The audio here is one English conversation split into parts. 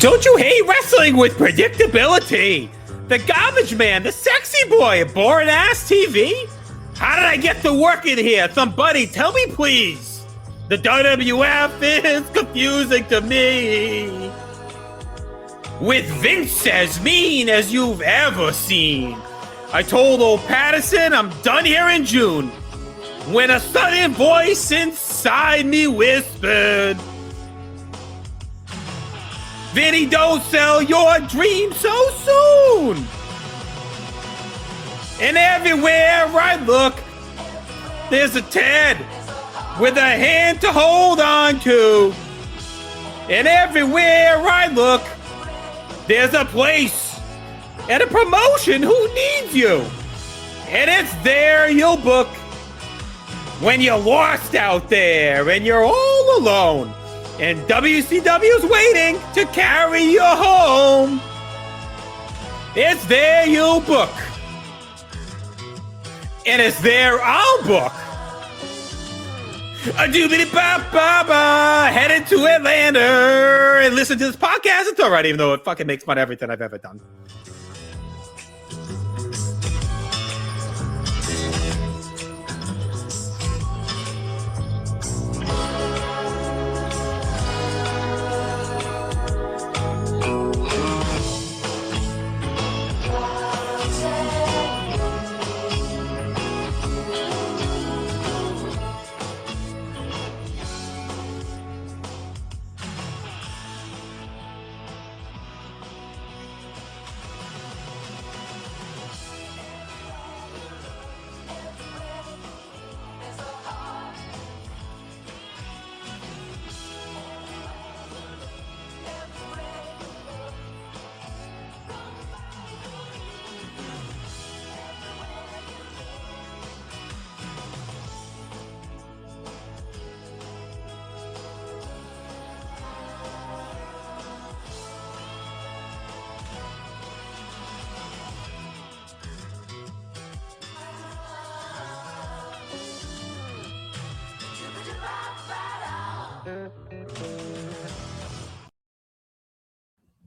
Don't you hate wrestling with predictability? The garbage man, the sexy boy, boring ass TV? How did I get to work in here? Somebody tell me, please. The WWF is confusing to me. With Vince as mean as you've ever seen. I told old Patterson I'm done here in June. When a sudden voice inside me whispered, Vinny, don't sell your dream so soon. And everywhere I look, there's a Ted with a hand to hold on to. And everywhere I look, there's a place and a promotion who needs you. And it's there you'll book when you're lost out there and you're all alone. And WCW's waiting to carry you home. It's there you'll book. And it's there I'll book. A doobity-ba-ba-ba, headed to Atlanta and listen to this podcast. It's all right, even though it fucking makes fun of everything I've ever done.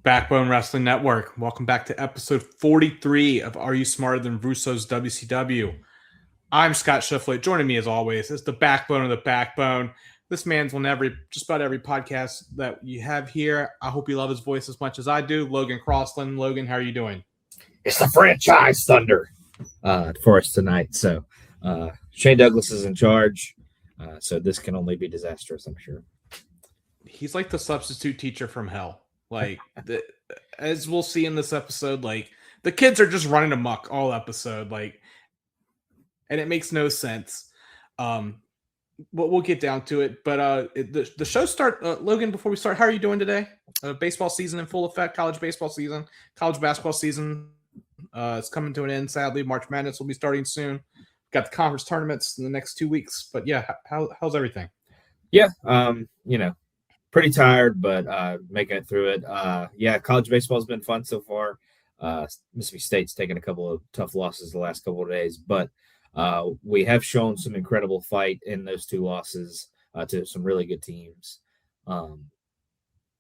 Backbone Wrestling Network. Welcome back to episode 43 of Are You Smarter Than Russo's WCW? I'm Scott Schiffley. Joining me as always is the backbone of the backbone. This man's on just about every podcast that you have here. I hope you love his voice as much as I do. Logan Crossland. Logan, how are you doing? It's the franchise thunder for us tonight. So Shane Douglas is in charge. So this can only be disastrous, I'm sure. He's like the substitute teacher from hell. Like, as we'll see in this episode, like, the kids are just running amok all episode, like, and it makes no sense. But we'll get down to it. But the show Logan, before we start, how are you doing today? Baseball season in full effect, college baseball season, college basketball season. It's coming to an end, sadly. March Madness will be starting soon. Got the conference tournaments in the next 2 weeks. But yeah, how's everything? Yeah, pretty tired, but making it through it. Yeah, college baseball has been fun so far. Mississippi State's taken a couple of tough losses the last couple of days, but we have shown some incredible fight in those two losses to some really good teams.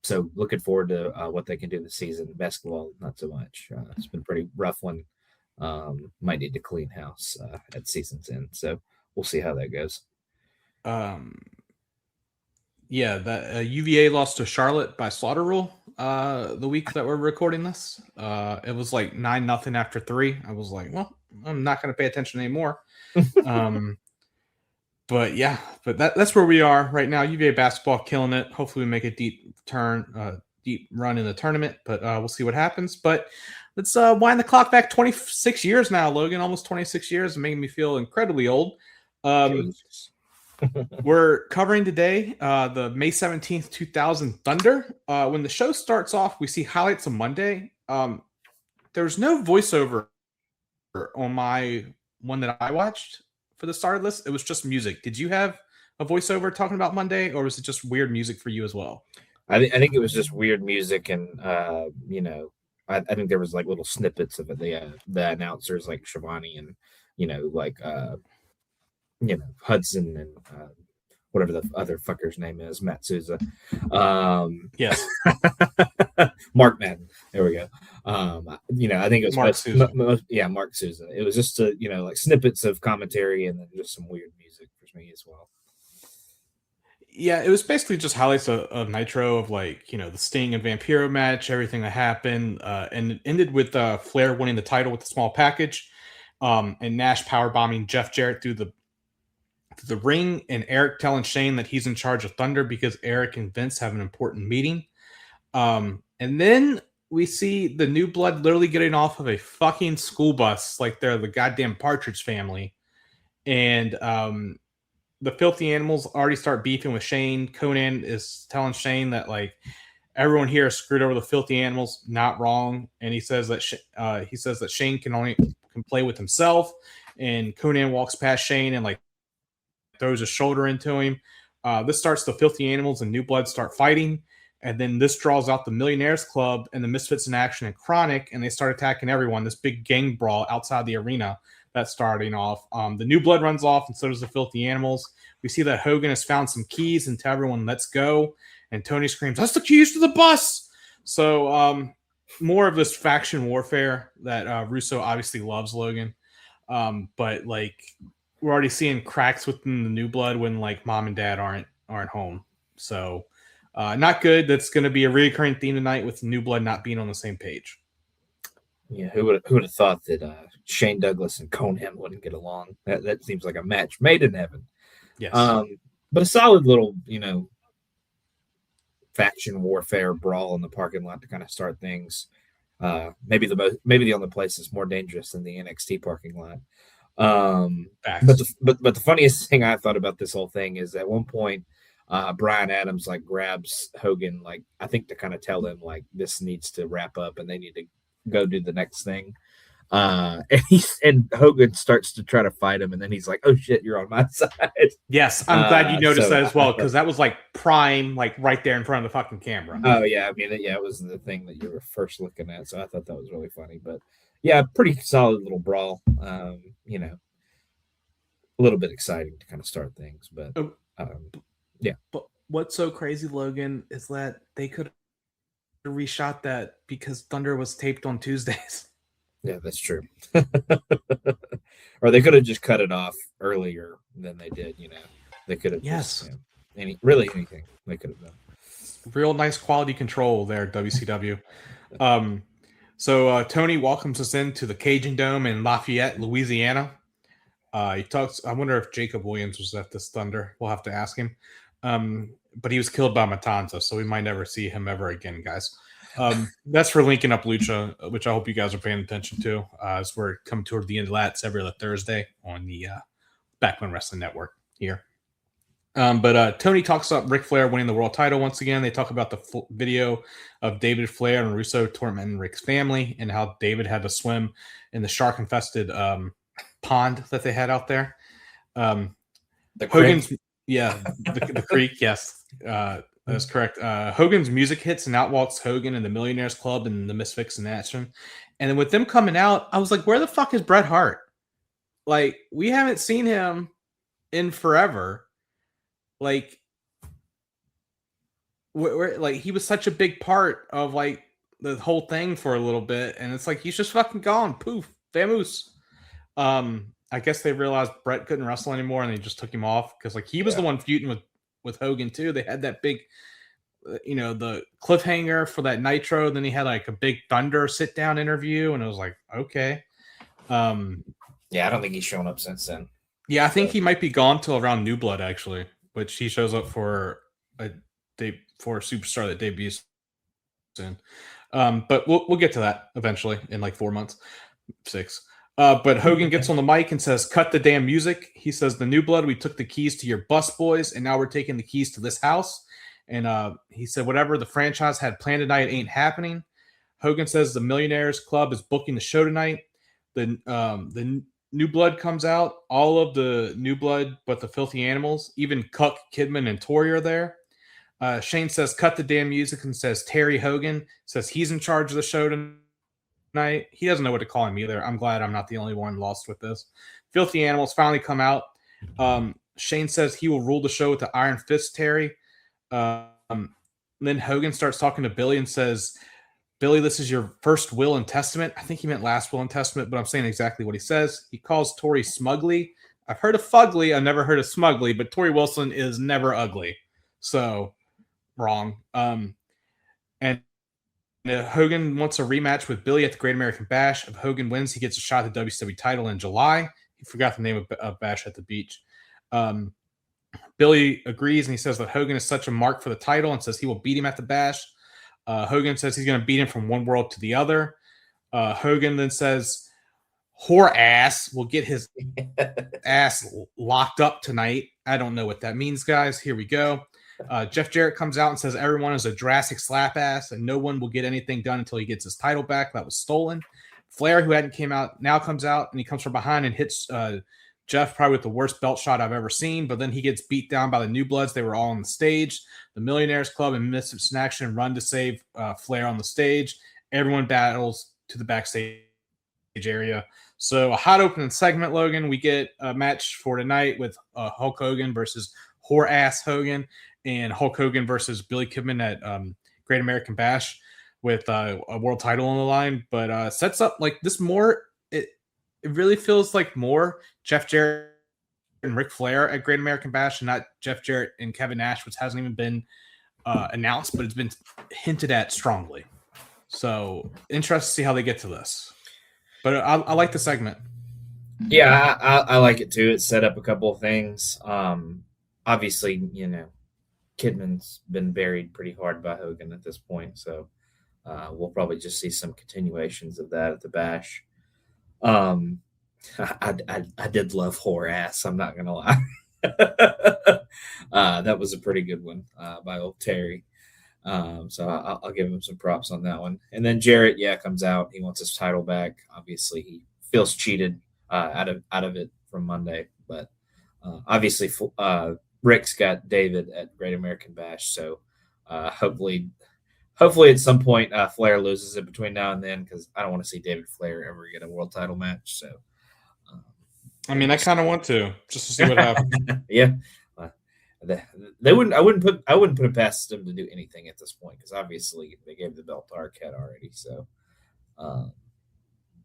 So looking forward to what they can do this season. Basketball, not so much. It's been a pretty rough one. Might need to clean house at season's end. So we'll see how that goes. Yeah, that UVA lost to Charlotte by slaughter rule the week that we're recording this. It was like 9-0 after 3. I was like, well, I'm not going to pay attention anymore. But yeah, but that's where we are right now. UVA basketball killing it. Hopefully we make a deep run in the tournament, but we'll see what happens. But let's wind the clock back 26 years now, Logan. Almost 26 years, making me feel incredibly old. We're covering today the May 17th, 2000 Thunder. When the show starts off, we see highlights of Monday. There's no voiceover on my one that I watched for the start of this. It was just music. Did you have a voiceover talking about Monday, or was it just weird music for you as well? I think it was just weird music, and I think there was like little snippets of it. The announcers like Shivani and Hudson and whatever the other fucker's name is, Matt Souza. Yes. Mark Madden. There we go. I think it was Mark Souza. Mark Souza. It was just like snippets of commentary and then just some weird music for me as well. Yeah, it was basically just highlights of Nitro of the Sting and Vampiro match, everything that happened, and it ended with Flair winning the title with a small package, and Nash powerbombing Jeff Jarrett through the ring, and Eric telling Shane that he's in charge of Thunder because Eric and Vince have an important meeting. And then we see the New Blood literally getting off of a fucking school bus like they're the goddamn Partridge Family, and the Filthy Animals already start beefing with Shane. Conan is telling Shane that everyone here is screwed over the Filthy Animals. Not wrong. And he says that Shane can play with himself. And Conan walks past Shane and throws a shoulder into him. This starts the Filthy Animals and New Blood start fighting. And then this draws out the Millionaires Club and the Misfits in Action and Chronic, and they start attacking everyone. This big gang brawl outside the arena that's starting off. The New Blood runs off, and so does the Filthy Animals. We see that Hogan has found some keys and tell everyone, let's go. And Tony screams, that's the keys to the bus. So more of this faction warfare that Russo obviously loves Logan. But we're already seeing cracks within the New Blood when mom and dad aren't home. So not good. That's going to be a recurring theme tonight with New Blood not being on the same page. Yeah, who would have thought that Shane Douglas and Conan wouldn't get along? That seems like a match made in heaven. Yes. But a solid little, faction warfare brawl in the parking lot to kind of start things. Maybe the only place that's more dangerous than the NXT parking lot. But the funniest thing I thought about this whole thing is at one point, Brian Adams grabs Hogan, I think to kind of tell him this needs to wrap up and they need to go do the next thing. And Hogan starts to try to fight him, and then he's like, "Oh shit, you're on my side." Yes, I'm glad you noticed that as well, because that was prime, right there in front of the fucking camera. Oh yeah, I mean, it was the thing that you were first looking at, so I thought that was really funny. But yeah, pretty solid little brawl. A little bit exciting to kind of start things, but yeah. But what's so crazy, Logan, is that they could have reshot that because Thunder was taped on Tuesdays. Yeah, that's true. Or they could have just cut it off earlier than they did. They could have anything they could have done. Real nice quality control there, WCW. So Tony welcomes us into the Cajun Dome in Lafayette, Louisiana. He talks. I wonder if Jacob Williams was at this Thunder. We'll have to ask him. But he was killed by Matanza, so we might never see him ever again, guys. That's for linking up Lucha, which I hope you guys are paying attention to, as we're coming toward the end of that. It's every other Thursday on the Backman Wrestling Network here. But Tony talks about Ric Flair winning the world title once again. They talk about the video of David Flair and Russo tormenting Ric's family and how David had to swim in the shark-infested pond that they had out there. The Hogan's, the creek, yes. That's correct. Hogan's music hits and out walks Hogan and the Millionaires Club and the Misfits in Action. And then with them coming out, I was like, where the fuck is Bret Hart? We haven't seen him in forever. Where he was such a big part of the whole thing for a little bit. And it's he's just fucking gone. Poof. Vamoose. I guess they realized Bret couldn't wrestle anymore and they just took him off because he was the one feuding with Hogan too. They had that big, the cliffhanger for that Nitro. Then he had a big Thunder sit down interview, and it was okay. Yeah, I don't think he's shown up since then. Yeah, I think he might be gone till around New Blood actually, which he shows up for a Superstar that debuts soon. But we'll get to that eventually in 4 months, 6. But Hogan gets on the mic and says, cut the damn music. He says, the New Blood, we took the keys to your bus, boys, and now we're taking the keys to this house. And he said, whatever the franchise had planned tonight ain't happening. Hogan says the Millionaires Club is booking the show tonight. The New Blood comes out. All of the New Blood, but the Filthy Animals, even Cuck, Kidman, and Tori are there. Shane says, cut the damn music, and says Terry Hogan says he's in charge of the show tonight. He doesn't know what to call him either. I'm glad I'm not the only one lost with this. Filthy Animals finally come out. Shane says he will rule the show with the Iron Fist, Terry. Then Hogan starts talking to Billy and says, Billy, this is your first will and testament. I think he meant last will and testament, but I'm saying exactly what he says. He calls Tori smugly. I've heard of fugly. I've never heard of smugly, but Tori Wilson is never ugly. So, wrong. And Hogan wants a rematch with Billy at the Great American Bash. If Hogan wins, he gets a shot at the WCW title in July. He forgot the name of Bash at the Beach. Billy agrees, and he says that Hogan is such a mark for the title and says he will beat him at the Bash. Hogan says he's going to beat him from one world to the other. Hogan then says, whore ass will get his ass locked up tonight. I don't know what that means, guys. Here we go. Jeff Jarrett comes out and says everyone is a Jurassic slap ass and no one will get anything done until he gets his title back. That was stolen. Flair, who hadn't came out, now comes out, and he comes from behind and hits Jeff probably with the worst belt shot I've ever seen, but then he gets beat down by the New Bloods. They were all on the stage. The Millionaires Club and Misfits in Action run to save Flair on the stage. Everyone battles to the backstage area. So a hot opening segment, Logan. We get a match for tonight with Hulk Hogan versus whore ass Hogan, and Hulk Hogan versus Billy Kidman at Great American Bash with a world title on the line. But sets up like this more. It really feels like more Jeff Jarrett and Ric Flair at Great American Bash, and not Jeff Jarrett and Kevin Nash, which hasn't even been announced, but it's been hinted at strongly. So interested to see how they get to this. But I like the segment. Yeah, I like it too. It set up a couple of things. Obviously, Kidman's been buried pretty hard by Hogan at this point, so we'll probably just see some continuations of that at the Bash. I did love whore ass. I'm not gonna lie. That was a pretty good one by old Terry. So I'll give him some props on that one. And then Jarrett, comes out. He wants his title back. Obviously, he feels cheated out of it from Monday, but obviously, Rick's got David at Great American Bash. So hopefully at some point Flair loses it between now and then, because I don't want to see David Flair ever get a world title match. So I mean, I kind of want to, just to see what happens. Yeah. They wouldn't. I wouldn't put it past them to do anything at this point, because obviously they gave the belt to Arquette already. So,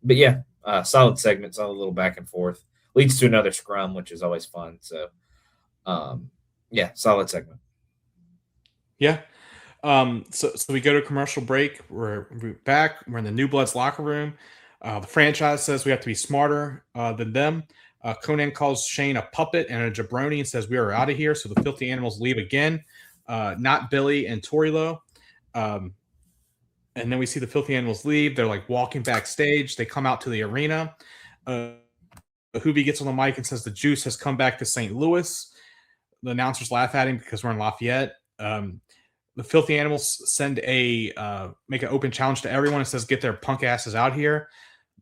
but yeah, solid segment, solid little back and forth, leads to another scrum, which is always fun. So, solid segment. Yeah. So we go to a commercial break. We're back. We're in the New Bloods locker room. The franchise says we have to be smarter than them. Conan calls Shane a puppet and a jabroni and says we are out of here. So the Filthy Animals leave again. Not Billy and Torilo. And then we see the Filthy Animals leave. They're like walking backstage. They come out to the arena. Hoovy gets on the mic and says the juice has come back to St. Louis. The announcers laugh at him because we're in Lafayette. The Filthy Animals send make an open challenge to everyone and says get their punk asses out here.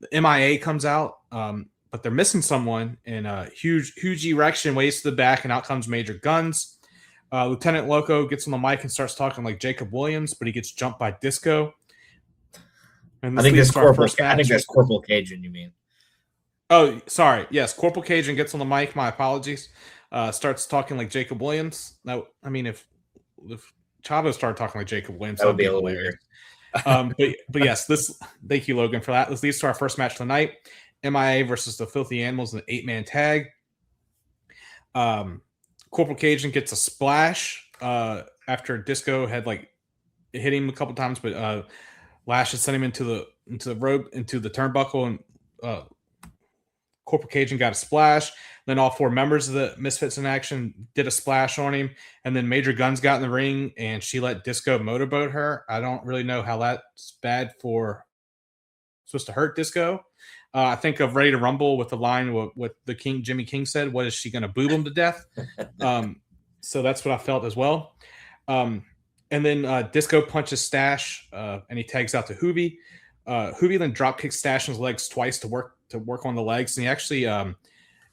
The MIA comes out. But they're missing someone, and a huge erection waves to the back, and out comes Major Guns. Lieutenant Loco gets on the mic and starts talking like Jacob Williams, but he gets jumped by Disco. And I think that's Corporal Cajun, you mean? Oh, sorry. Yes, Corporal Cajun gets on the mic. My apologies. Starts talking like Jacob Williams. Now, I mean, if Chavo started talking like Jacob Williams, that would be hilarious. But yes, thank you, Logan, for that. This leads to our first match tonight. MIA versus the Filthy Animals in an 8-man tag. Corporal Cajun gets a splash after Disco had hit him a couple times, but Lash had sent him into the rope, into the turnbuckle, and Corporal Cajun got a splash. Then all four members of the Misfits in Action did a splash on him, and then Major Guns got in the ring and she let Disco motorboat her. I don't really know how that's bad for supposed to hurt Disco. I think of Ready to Rumble with the line what the King Jimmy King said. What is she going to boob him to death? So that's what I felt as well. And then Disco punches Stash, and he tags out to Hoovy. Hoovy then drop kicks Stash in his legs twice to work on the legs, and he actually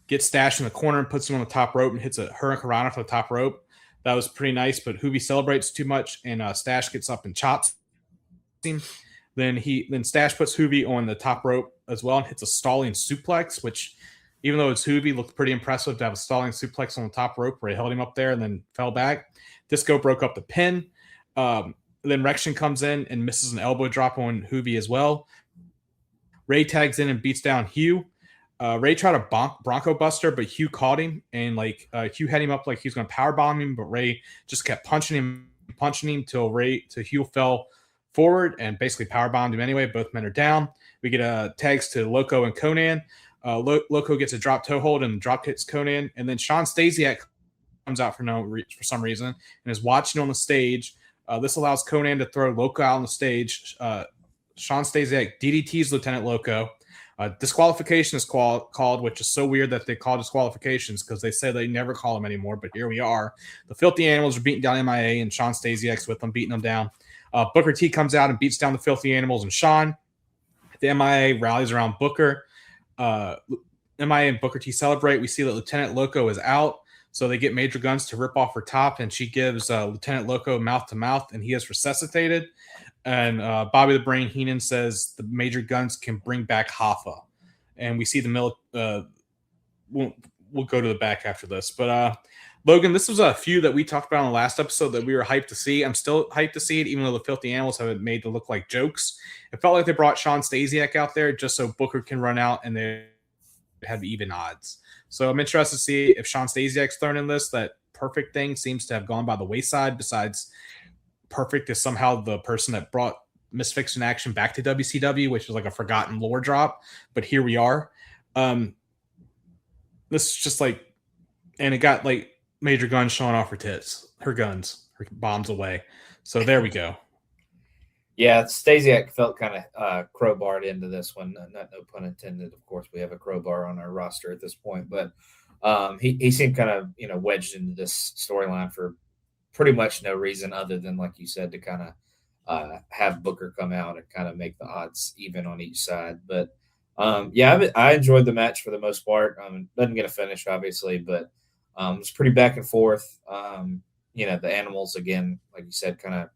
gets Stash in the corner and puts him on the top rope and hits a Hurricanrana for the top rope. That was pretty nice, but Hoovy celebrates too much, and Stash gets up and chops him. Then Stash puts Hoovy on the top rope as well and hits a stalling suplex, which Even though it's Hoovy, looked pretty impressive to have a stalling suplex on the top rope where he held him up there and then fell back. Disco broke up the pin. Then Rection comes in and misses an elbow drop on Hoovy as well. Ray tags in and beats down Hugh. Ray tried a Bronco Buster, but Hugh caught him, and Hugh had him up like he was going to powerbomb him, but Ray just kept punching him till Hugh fell forward and basically powerbombed him anyway. Both men are down. We get tags to Loco and Conan. Loco gets a drop toe hold and drop hits Conan, and then Sean Stasiak comes out for some reason and is watching on the stage. This allows Conan to throw Loco out on the stage. Sean Stasiak DDTs Lieutenant Loco. Disqualification is called, which is so weird that they call disqualifications because they say they never call them anymore, but here we are. The Filthy Animals are beating down MIA, and Sean Stasiak's with them, beating them down. Booker T comes out and beats down the Filthy Animals and Sean. The MIA rallies around Booker. MIA and Booker T celebrate. We see that Lieutenant Loco is out, so they get Major Guns to rip off her top, and she gives Lieutenant Loco mouth to mouth, and he is resuscitated. And Bobby the Brain Heenan says the Major Guns can bring back Hoffa, and we see the we'll go to the back after this. But Logan, this was a feud that we talked about in the last episode that we were hyped to see. I'm still hyped to see it, even though the Filthy Animals have it made to look like jokes. It felt like they brought Sean Stasiak out there just so Booker can run out and they have even odds. So I'm interested to see if Sean Stasiak's thrown in this. That Perfect thing seems to have gone by the wayside. Besides, Perfect is somehow the person that brought Misfits in Action back to WCW, which is like a forgotten lore drop. But here we are. This is just like, and it got like Major Guns showing off her tits, her bombs away. So there we go. Yeah, Stasiak felt kind of crowbarred into this one. No pun intended. Of course, we have a crowbar on our roster at this point, but he seemed kind of wedged into this storyline for pretty much no reason other than, like you said, to kind of have Booker come out and kind of make the odds even on each side. But I enjoyed the match for the most part. Doesn't get a finish, obviously, but it's pretty back and forth. The Animals, again, like you said, kind of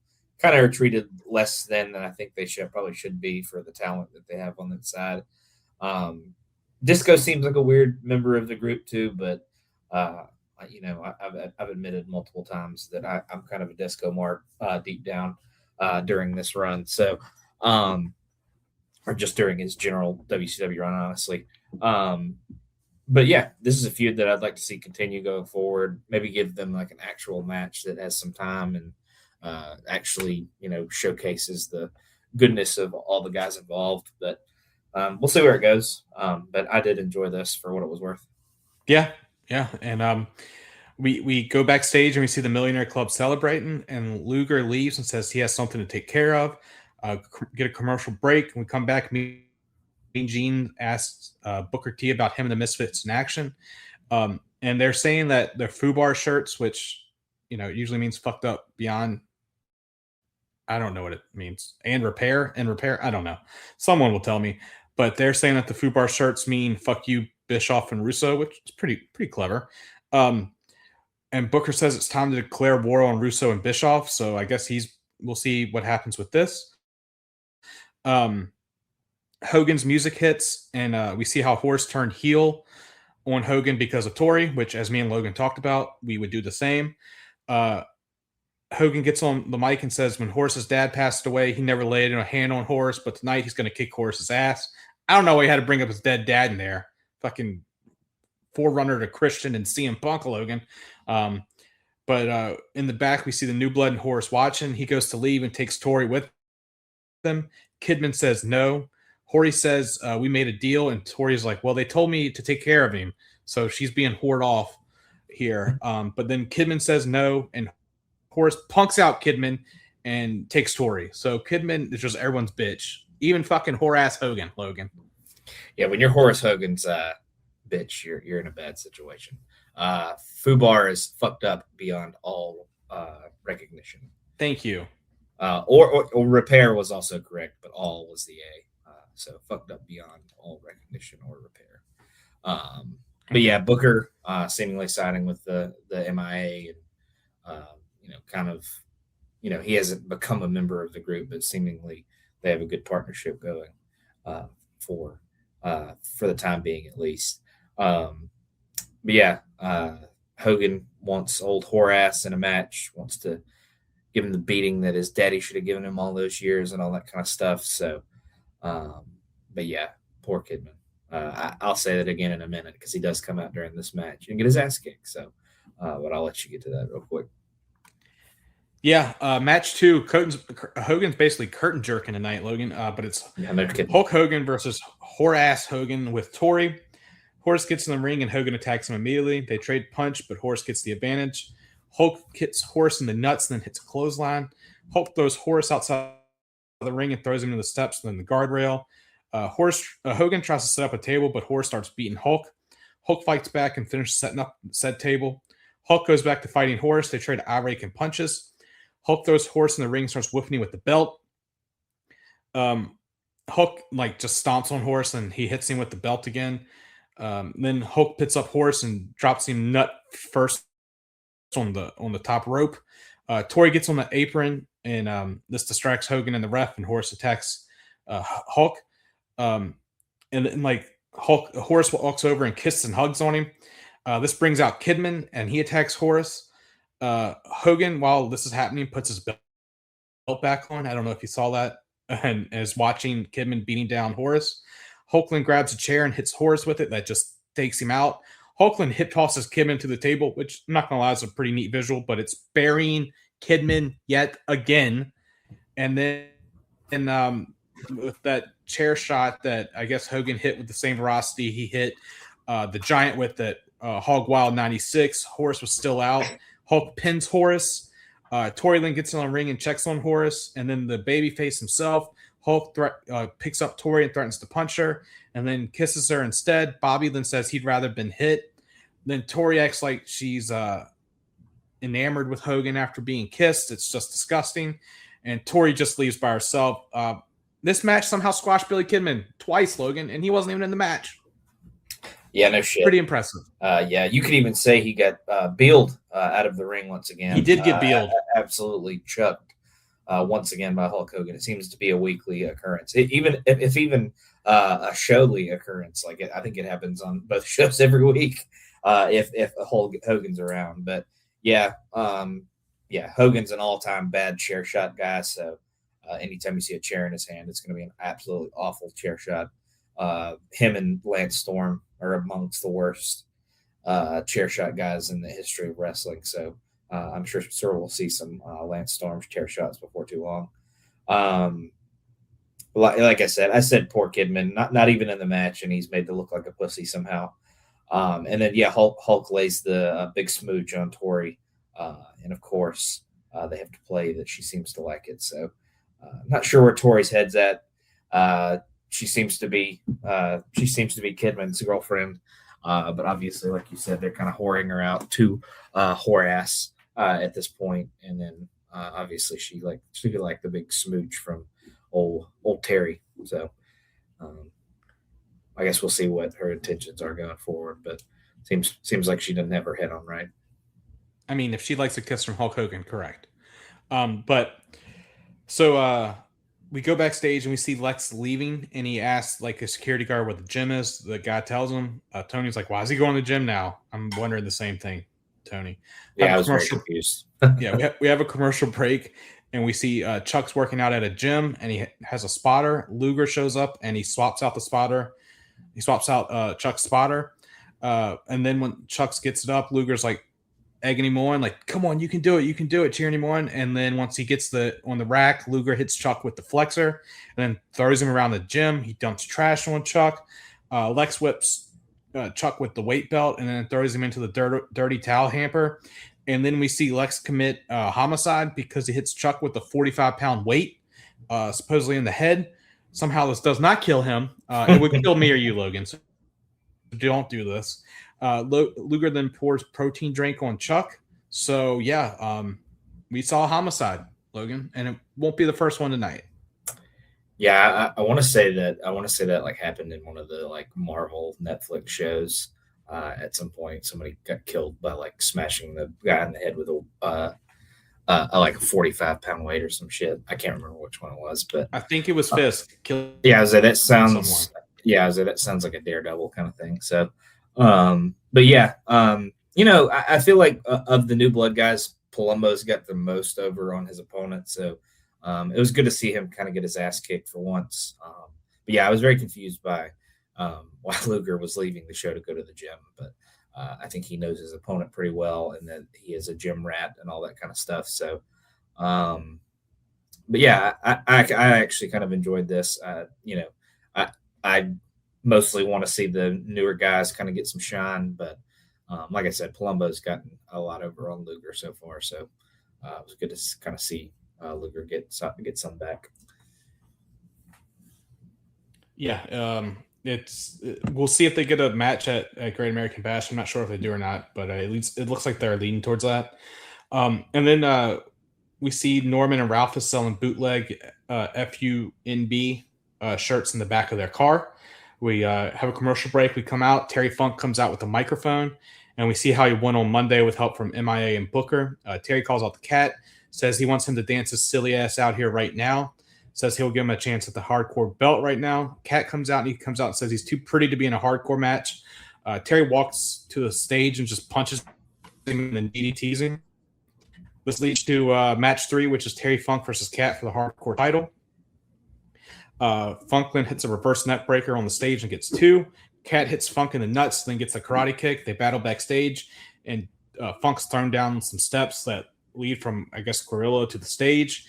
are treated less than I think they probably should be for the talent that they have on that side. Disco seems like a weird member of the group too, but I've admitted multiple times that I'm kind of a Disco mark deep down during this run. So, or just during his general WCW run, honestly. But yeah, this is a feud that I'd like to see continue going forward. Maybe give them like an actual match that has some time and actually, showcases the goodness of all the guys involved. But we'll see where it goes. But I did enjoy this for what it was worth. Yeah. And we go backstage and we see the Millionaire Club celebrating, and Luger leaves and says he has something to take care of. Get a commercial break, and we come back. Mean Gene asks Booker T about him and the Misfits in Action. And they're saying that their FUBAR shirts, which usually means fucked up beyond, I don't know what it means, and repair, I don't know. Someone will tell me. But they're saying that the FUBAR shirts mean fuck you, Bischoff and Russo, which is pretty clever. And Booker says it's time to declare war on Russo and Bischoff. So I guess we'll see what happens with this. Hogan's music hits, and we see how Horace turned heel on Hogan because of Tori, which, as me and Logan talked about, we would do the same. Hogan gets on the mic and says when Horace's dad passed away, he never laid a hand on Horace, but tonight he's going to kick Horace's ass. I don't know why he had to bring up his dead dad in there. Fucking forerunner to Christian and CM Punk, Logan. But in the back, we see the New Blood and Horace watching. He goes to leave and takes Tori with them. Kidman says no. Horry says, we made a deal. And Tori's like, well, they told me to take care of him. So she's being whored off here. But then Kidman says no. And Horace punks out Kidman and takes Tori. So Kidman is just everyone's bitch. Even fucking whore-ass Hogan, Logan. Yeah, when you're Horace Hogan's bitch, you're in a bad situation. FUBAR is fucked up beyond all recognition. Thank you. Or repair was also correct, but all was the A. So fucked up beyond all recognition or repair. But yeah, Booker seemingly siding with the MIA and he hasn't become a member of the group, but seemingly they have a good partnership going for the time being, at least. But yeah, Hogan wants old Horace in a match, wants to give him the beating that his daddy should have given him all those years and all that kind of stuff. So, but yeah, poor Kidman. I'll say that again in a minute because he does come out during this match and get his ass kicked. So, but I'll let you get to that real quick. Yeah, match 2. Hogan's basically curtain jerking tonight, Logan. But it's Hulk Hogan versus Horace Hogan with Tori. Horace gets in the ring and Hogan attacks him immediately. They trade punch, but Horace gets the advantage. Hulk hits Horace in the nuts and then hits a clothesline. Hulk throws Horace outside of the ring and throws him into the steps and then the guardrail. Hogan tries to set up a table, but Horace starts beating Hulk. Hulk fights back and finishes setting up said table. Hulk goes back to fighting Horace. They trade eye rake and punches. Hulk throws Horace in the ring and starts whipping him with the belt. Hulk just stomps on Horace and he hits him with the belt again. Then Hulk picks up Horace and drops him nut first on the top rope. Tori gets on the apron and this distracts Hogan and the ref, and Horace attacks Hulk. And then Horace walks over and kisses and hugs on him. This brings out Kidman and he attacks Horace. Hogan, while this is happening, puts his belt back on. I don't know if you saw that, and is watching Kidman beating down Horace. Hulkland grabs a chair and hits Horace with it. That just takes him out. Hulkland hip tosses Kidman to the table, which I'm not going to lie is a pretty neat visual, but it's burying Kidman yet again. And then with that chair shot that I guess Hogan hit with the same velocity he hit the Giant with at Hog Wild 96, Horace was still out. Hulk pins Horace. Tori then gets in the ring and checks on Horace. And then the babyface himself, Hulk picks up Tori and threatens to punch her and then kisses her instead. Bobby then says he'd rather have been hit. Then Tori acts like she's enamored with Hogan after being kissed. It's just disgusting. And Tori just leaves by herself. This match somehow squashed Billy Kidman twice, Logan, and he wasn't even in the match. Yeah, no shit. Pretty impressive. Yeah, you could even say he got beeled out of the ring once again. He did get beeled. Absolutely chucked once again by Hulk Hogan. It seems to be a weekly occurrence. Even a showly occurrence. I think it happens on both shows every week if Hulk Hogan's around. But yeah, Hogan's an all-time bad chair shot guy. So anytime you see a chair in his hand, it's going to be an absolutely awful chair shot. Him and Lance Storm are amongst the worst chair shot guys in the history of wrestling. So I'm sure we'll see some Lance Storm's chair shots before too long. Like I said poor Kidman, not even in the match, and he's made to look like a pussy somehow. And then Hulk lays the big smooch on Tori, and of course they have to play that she seems to like it. So I'm not sure where Tori's head's at. She seems to be Kidman's girlfriend, but obviously, like you said, they're kind of whoring her out to Horace at this point, and then obviously she could like the big smooch from old Terry. So I guess we'll see what her intentions are going forward, but seems like she doesn't have her head on right. I mean, if she likes a kiss from Hulk Hogan, correct. But so we go backstage and we see Lex leaving, and he asks a security guard where the gym is. The guy tells him. Tony's like, "Why is he going to the gym now?" I'm wondering the same thing, Tony. Yeah, I was very confused. Yeah, we have a commercial break, and we see Chuck's working out at a gym, and he has a spotter. Luger shows up, and he swaps out the spotter. He swaps out Chuck's spotter, and then when Chuck's gets it up, Luger's egging him on, come on, you can do it, cheering him on. And then once he gets on the rack, Luger hits Chuck with the flexor and then throws him around the gym. He dumps trash on Chuck. Lex whips Chuck with the weight belt and then throws him into the dirty towel hamper. And then we see Lex commit homicide because he hits Chuck with a 45-pound weight, supposedly in the head. Somehow this does not kill him. It would kill me or you, Logan. So don't do this. Luger then pours protein drink on Chuck. So yeah, we saw a homicide, Logan, and it won't be the first one tonight. Yeah, I want to say that happened in one of the Marvel Netflix shows. At some point, somebody got killed by smashing the guy in the head with a 45-pound weight or some shit. I can't remember which one it was, but I think it was Fisk. Yeah, that sounds. Yeah, that sounds like a Daredevil kind of thing. So. But yeah, I feel like of the new blood guys, Palumbo's got the most over on his opponent. So it was good to see him kind of get his ass kicked for once. But yeah, I was very confused by why Luger was leaving the show to go to the gym. But I think he knows his opponent pretty well and that he is a gym rat and all that kind of stuff. So, but yeah, I actually kind of enjoyed this. I mostly want to see the newer guys kind of get some shine, but like I said, Palumbo's gotten a lot over on Luger so far, so it was good to kind of see Luger get some back. Yeah, we'll see if they get a match at Great American Bash. I'm not sure if they do or not, but at least it looks like they're leaning towards that. And then we see Norman and Ralph is selling bootleg FUNB shirts in the back of their car. We have a commercial break. We come out. Terry Funk comes out with a microphone, and we see how he won on Monday with help from MIA and Booker. Terry calls out the Cat, says he wants him to dance his silly ass out here right now, says he'll give him a chance at the hardcore belt right now. Cat comes out, and he comes out and says he's too pretty to be in a hardcore match. Terry walks to the stage and just punches him and DDTs him. This leads to match 3, which is Terry Funk versus Cat for the hardcore title. Funk then hits a reverse neck breaker on the stage and gets 2. Cat hits Funk in the nuts, then gets a karate kick. They battle backstage, and Funk's thrown down some steps that lead from, I guess, Gorilla to the stage.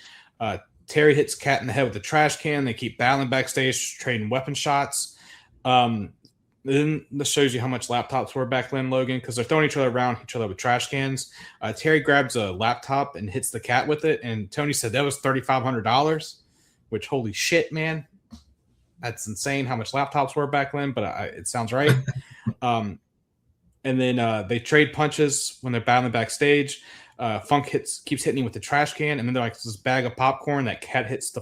Terry hits Cat in the head with a trash can. They keep battling backstage, trading weapon shots. Then this shows you how much laptops were back then, Logan, because they're throwing each other around, each other with trash cans. Terry grabs a laptop and hits the Cat with it, and Tony said that was $3,500, which, holy shit, man. That's insane how much laptops were back then, but it sounds right. And then they trade punches when they're battling backstage. Funk keeps hitting him with the trash can, and then they're like this bag of popcorn that Cat hits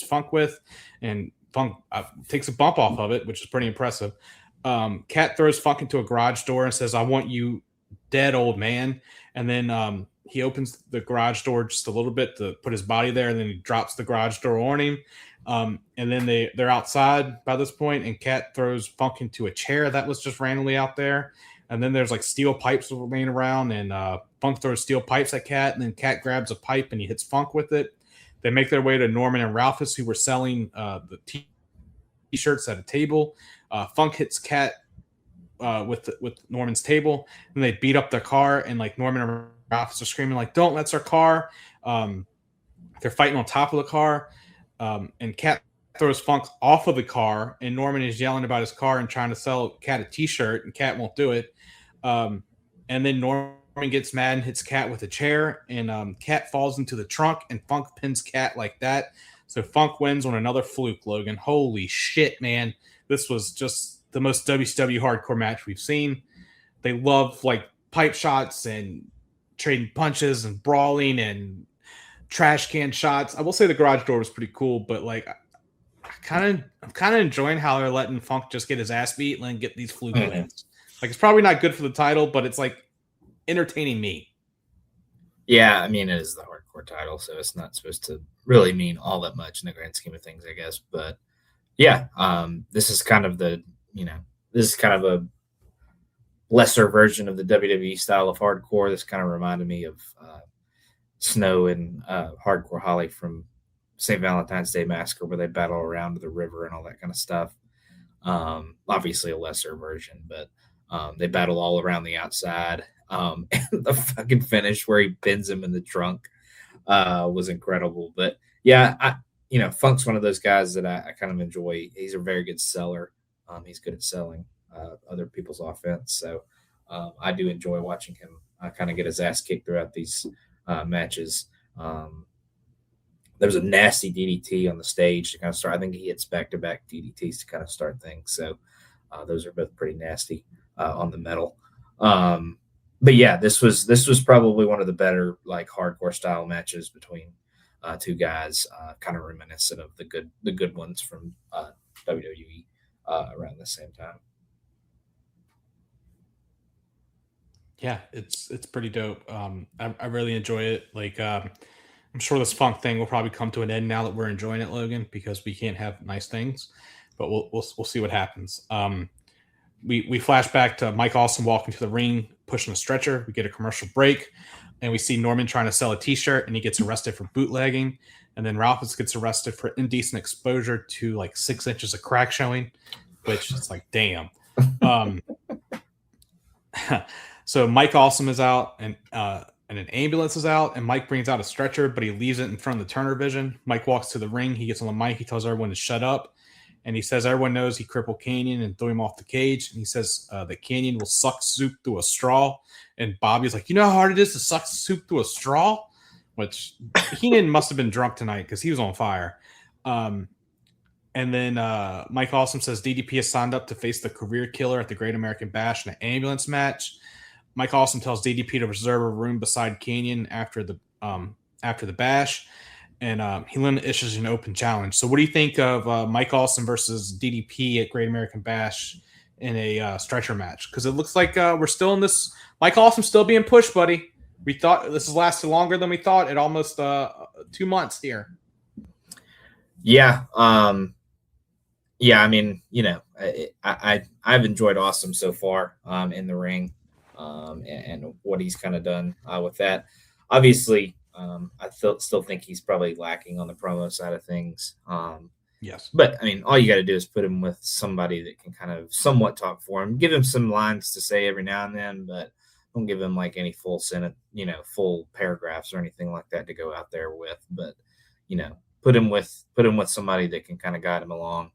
Funk with, and Funk takes a bump off of it, which is pretty impressive. Cat throws Funk into a garage door and says, "I want you dead, old man." And then he opens the garage door just a little bit to put his body there, and then he drops the garage door on him. And then they're outside by this point, and Cat throws Funk into a chair that was just randomly out there. And then there's like steel pipes laying around, and Funk throws steel pipes at Cat, and then Cat grabs a pipe and he hits Funk with it. They make their way to Norman and Ralphus, who were selling the t-shirts at a table. Funk hits Cat with Norman's table, and they beat up their car, and like Norman and Ralphus are screaming like, "Don't, that's our car." They're fighting on top of the car, and Cat throws Funk off of the car, and Norman is yelling about his car and trying to sell Cat a t-shirt, and Cat won't do it. And then Norman gets mad and hits Cat with a chair, and Cat falls into the trunk, and Funk pins Cat like that. So Funk wins on another fluke, Logan. Holy shit, man. This was just the most WCW hardcore match we've seen. They love like pipe shots and trading punches and brawling and trash can shots. I will say the garage door was pretty cool, but like I'm kind of enjoying how they're letting Funk just get his ass beat and then get these fluke wins. Like, it's probably not good for the title, but it's like entertaining me. Yeah, I mean, it is the hardcore title, so it's not supposed to really mean all that much in the grand scheme of things, I guess. But yeah, this is kind of a lesser version of the WWE style of hardcore. This kind of reminded me of Snow and Hardcore Holly from St. Valentine's Day Massacre, where they battle around the river and all that kind of stuff. Obviously a lesser version, but they battle all around the outside. And the fucking finish where he pins him in the trunk was incredible. But yeah, Funk's one of those guys that I kind of enjoy. He's a very good seller. He's good at selling other people's offense. So I do enjoy watching him kind of get his ass kicked throughout these matches. There was a nasty DDT on the stage to kind of start. I think he hits back-to-back DDTs to kind of start things. So those are both pretty nasty on the metal. But yeah, this was probably one of the better like hardcore style matches between two guys, kind of reminiscent of the good ones from WWE around the same time. Yeah, it's pretty dope. I really enjoy it. Like, I'm sure this Funk thing will probably come to an end now that we're enjoying it, Logan, because we can't have nice things. But we'll see what happens. we flash back to Mike Awesome walking to the ring, pushing a stretcher. We get a commercial break, and we see Norman trying to sell a T-shirt, and he gets arrested for bootlegging. And then Ralphus gets arrested for indecent exposure to like 6 inches of crack showing, which is like, damn. So Mike Awesome is out, and an ambulance is out, and Mike brings out a stretcher, but he leaves it in front of the Turner Vision. Mike walks to the ring. He gets on the mic. He tells everyone to shut up. And he says everyone knows he crippled Canyon and threw him off the cage. And he says that Canyon will suck soup through a straw. And Bobby's like, you know how hard it is to suck soup through a straw? Which Heenan must have been drunk tonight because he was on fire. And then Mike Awesome says DDP has signed up to face the career killer at the Great American Bash in an ambulance match. Mike Awesome tells DDP to reserve a room beside Canyon after the bash. And he then issues an open challenge. So what do you think of Mike Awesome versus DDP at Great American Bash in a stretcher match? Because it looks like we're still in this. Mike Awesome's still being pushed, buddy. We thought this has lasted longer than we thought. At almost 2 months here. Yeah. Yeah. I mean, I've enjoyed Awesome so far in the ring and what he's kind of done with that. Obviously, I still think he's probably lacking on the promo side of things. Yes. But, I mean, all you got to do is put him with somebody that can kind of somewhat talk for him. Give him some lines to say every now and then, but don't give him, like, any full sentence, full paragraphs or anything like that to go out there with. But, put him with somebody that can kind of guide him along,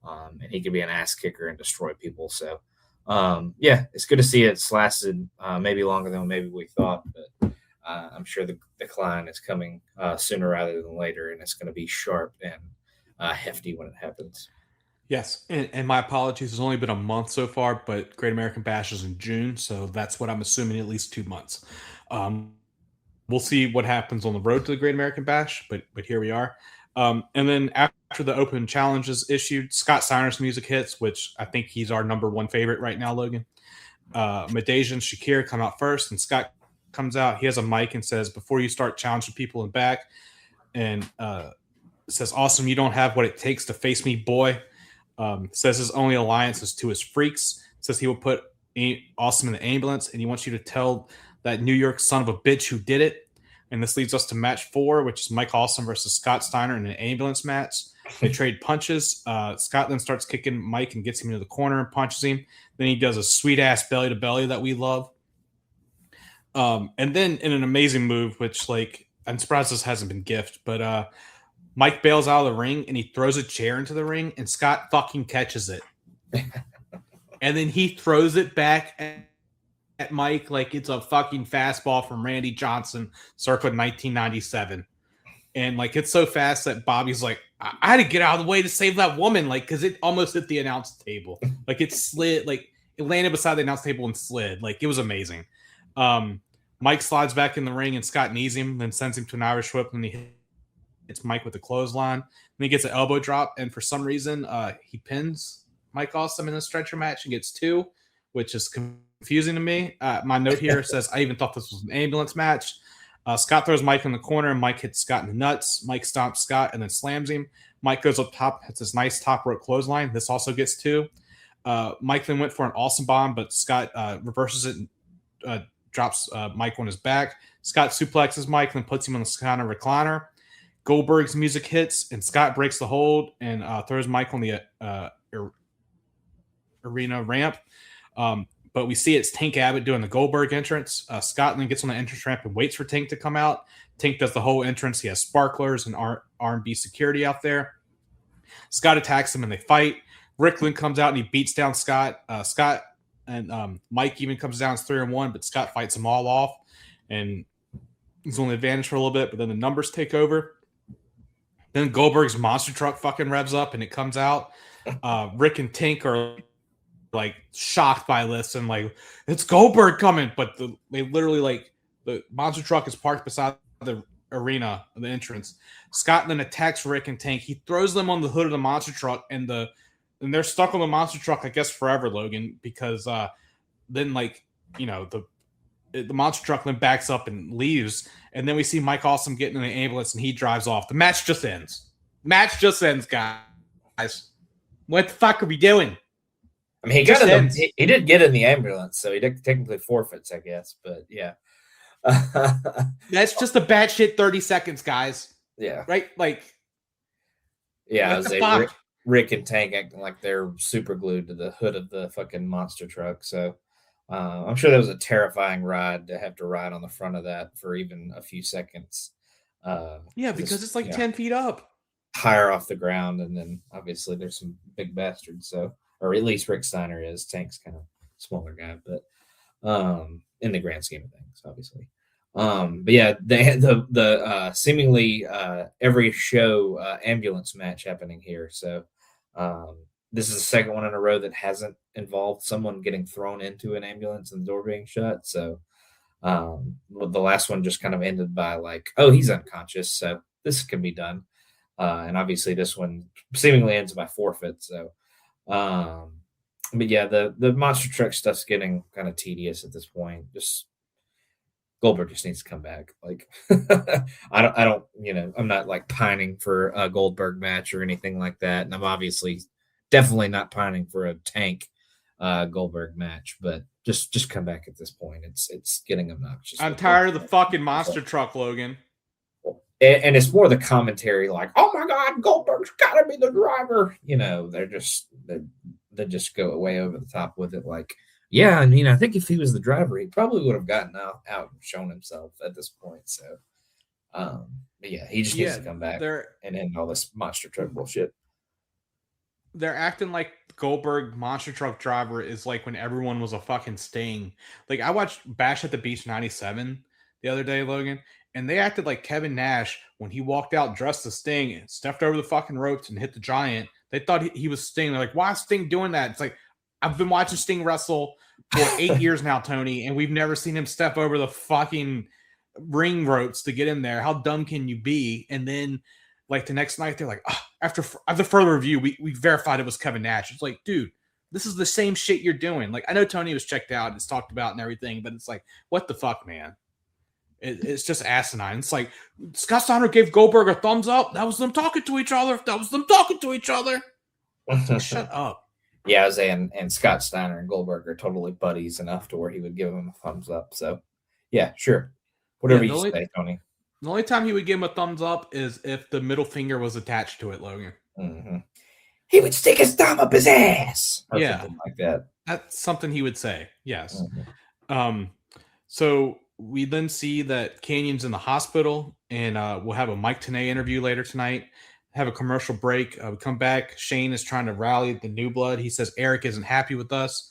and he could be an ass kicker and destroy people. So, yeah, it's good to see it's lasted maybe longer than maybe we thought, but I'm sure the decline is coming sooner rather than later, and it's going to be sharp and hefty when it happens. Yes, and my apologies. It's only been a month so far, but Great American Bash is in June, so that's what I'm assuming, at least 2 months. We'll see what happens on the road to the Great American Bash, but here we are. And then after the open challenge is issued, Scott Steiner's music hits, which I think he's our number one favorite right now, Logan. Madeja and Shakir come out first, and Scott comes out. He has a mic and says, before you start challenging people in back, and says, awesome, you don't have what it takes to face me, boy. Says his only alliance is to his freaks. Says he will put Awesome in the ambulance, and he wants you to tell that New York son of a bitch who did it. And this leads us to match 4, which is Mike Awesome versus Scott Steiner in an ambulance match. They trade punches. Scott then starts kicking Mike and gets him into the corner and punches him. Then he does a sweet-ass belly-to-belly that we love. And then in an amazing move, which, like, I'm surprised this hasn't been gift, but Mike bails out of the ring and he throws a chair into the ring, and Scott fucking catches it. And then he throws it back at Mike like it's a fucking fastball from Randy Johnson circa 1997. And, like, it's so fast that Bobby's like, I had to get out of the way to save that woman, like, because it almost hit the announce table. Like, it slid, like, it landed beside the announce table and slid. Like, it was amazing. Mike slides back in the ring, and Scott knees him, then sends him to an Irish whip, and he hits Mike with a clothesline. Then he gets an elbow drop, and for some reason, he pins Mike Awesome in a stretcher match and gets 2, which is confusing to me. My note here says, I even thought this was an ambulance match. Scott throws Mike in the corner, and Mike hits Scott in the nuts. Mike stomps Scott and then slams him. Mike goes up top, hits his nice top rope clothesline. This also gets 2. Mike then went for an awesome bomb, but Scott reverses it and drops Mike on his back. Scott suplexes Mike and then puts him on the counter recliner. Goldberg's music hits, and Scott breaks the hold and throws Mike on the arena ramp. But we see it's Tank Abbott doing the Goldberg entrance. Scott then gets on the entrance ramp and waits for Tank to come out. Tank does the whole entrance. He has sparklers and R&B security out there. Scott attacks him and they fight. Ricklin comes out and he beats down Scott. Scott and Mike even comes down as 3-1, but Scott fights them all off. And he's on the advantage for a little bit, but then the numbers take over. Then Goldberg's monster truck fucking revs up and it comes out. Rick and Tank are like shocked by this and like, it's Goldberg coming, but they literally, like, the monster truck is parked beside the arena, the entrance. Scott then attacks Rick and Tank. He throws them on the hood of the monster truck, and they're stuck on the monster truck, I guess, forever, Logan, because then, like, you know, the monster truck then backs up and leaves, and then we see Mike Awesome getting in the ambulance and he drives off. The match just ends. Match just ends, guys. What the fuck are we doing? I mean, he did get in the ambulance, so he technically forfeits, I guess. But yeah, that's just a batshit 30 seconds, guys. Yeah, right. Like, yeah, I was saying Rick and Tank acting like they're super glued to the hood of the fucking monster truck. So I'm sure that was a terrifying ride to have to ride on the front of that for even a few seconds. Yeah, because it's like 10 feet up. Higher off the ground, and then obviously there's some big bastards. So, or at least Rick Steiner is. Tank's kind of smaller guy, but in the grand scheme of things, obviously. But yeah, the seemingly every show ambulance match happening here. So this is the second one in a row that hasn't involved someone getting thrown into an ambulance and the door being shut. So the last one just kind of ended by like, oh, he's unconscious, so this can be done. And obviously this one seemingly ends by forfeit. So, but yeah, the monster truck stuff's getting kind of tedious at this point. Just Goldberg just needs to come back. Like, I don't, I'm not like pining for a Goldberg match or anything like that. And I'm obviously definitely not pining for a Tank Goldberg match, but just come back at this point. It's getting obnoxious. I'm tired of the fucking monster truck, Logan. And it's more the commentary, like, "Oh my God, Goldberg's got to be the driver." They just go way over the top with it, like, yeah, and I think if he was the driver, he probably would have gotten out and shown himself at this point. So, but yeah, he just needs to come back and end all this monster truck bullshit. They're acting like Goldberg monster truck driver is like when everyone was a fucking Sting. Like, I watched Bash at the Beach 97 the other day, Logan, and they acted like Kevin Nash when he walked out dressed as Sting and stepped over the fucking ropes and hit the Giant. They thought he was Sting. They're like, why is Sting doing that? It's like, I've been watching Sting wrestle for 8 years now, Tony, and we've never seen him step over the fucking ring ropes to get in there. How dumb can you be? And then, like, the next night, they're like, oh, after further review, we verified it was Kevin Nash. It's like, dude, this is the same shit you're doing. Like, I know Tony was checked out, it's talked about and everything, but it's like, what the fuck, man? It's just asinine. It's like, Scott Steiner gave Goldberg a thumbs up. That was them talking to each other. Shut up. Yeah, I was saying, and Scott Steiner and Goldberg are totally buddies enough to where he would give him a thumbs up. So, yeah, sure. Whatever you say, Tony. The only time he would give him a thumbs up is if the middle finger was attached to it, Logan. Mm-hmm. He would stick his thumb up his ass. Or something like that. That's something he would say. Yes. Mm-hmm. So we then see that Canyon's in the hospital, and we'll have a Mike Tenay interview later tonight. Have a commercial break. We come back. Shane is trying to rally the new blood. He says Eric isn't happy with us.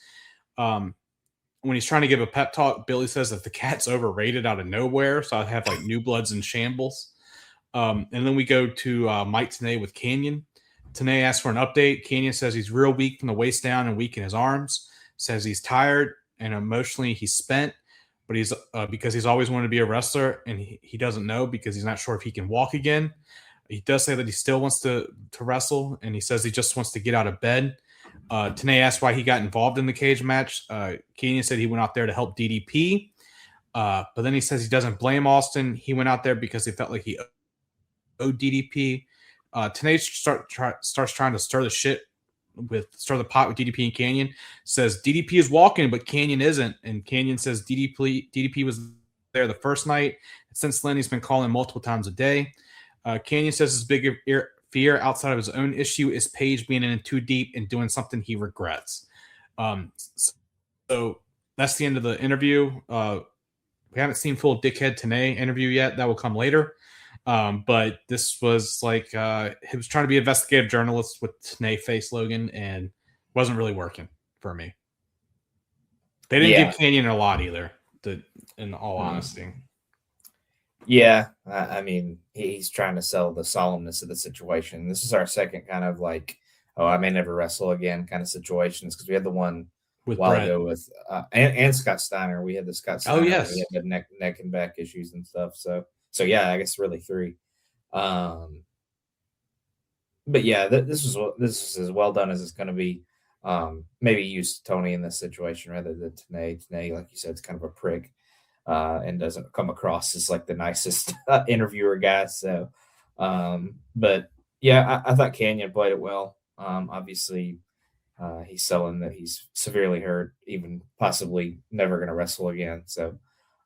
When he's trying to give a pep talk, Billy says that the cat's overrated out of nowhere. So I have like new bloods in shambles. And then we go to Mike Tenay with Canyon. Tenay asks for an update. Canyon says he's real weak from the waist down and weak in his arms. Says he's tired and emotionally he's spent, but he's because he's always wanted to be a wrestler and he doesn't know because he's not sure if he can walk again. He does say that he still wants to wrestle, and he says he just wants to get out of bed. Tenay asked why he got involved in the cage match. Kenyon said he went out there to help DDP, but then he says he doesn't blame Austin. He went out there because he felt like he owed DDP. Tenay starts trying to stir the pot with DDP and Canyon. Says DDP is walking, but Canyon isn't, and Canyon says DDP was there the first night. Since then, he's been calling multiple times a day. Canyon says his big fear outside of his own issue is Paige being in too deep and doing something he regrets. So that's the end of the interview. We haven't seen full Dickhead Tenay interview yet. That will come later. But this was like he was trying to be an investigative journalist with Tenay face, Logan, and wasn't really working for me. They didn't give Canyon a lot either, in all honesty. Yeah, I mean, he's trying to sell the solemnness of the situation. This is our second kind of like, oh, I may never wrestle again kind of situations, because we had the one with while ago with and Scott Steiner. We had the Scott Steiner. Oh, yes. We had the neck and back issues and stuff. So yeah, I guess really three. But yeah, this is as well done as it's going to be. Maybe use Tony in this situation rather than Tenay. Tenay, like you said, it's kind of a prick. And doesn't come across as like the nicest interviewer guy. So, but yeah, I thought Canyon played it well. Obviously, he's selling that he's severely hurt, even possibly never going to wrestle again. So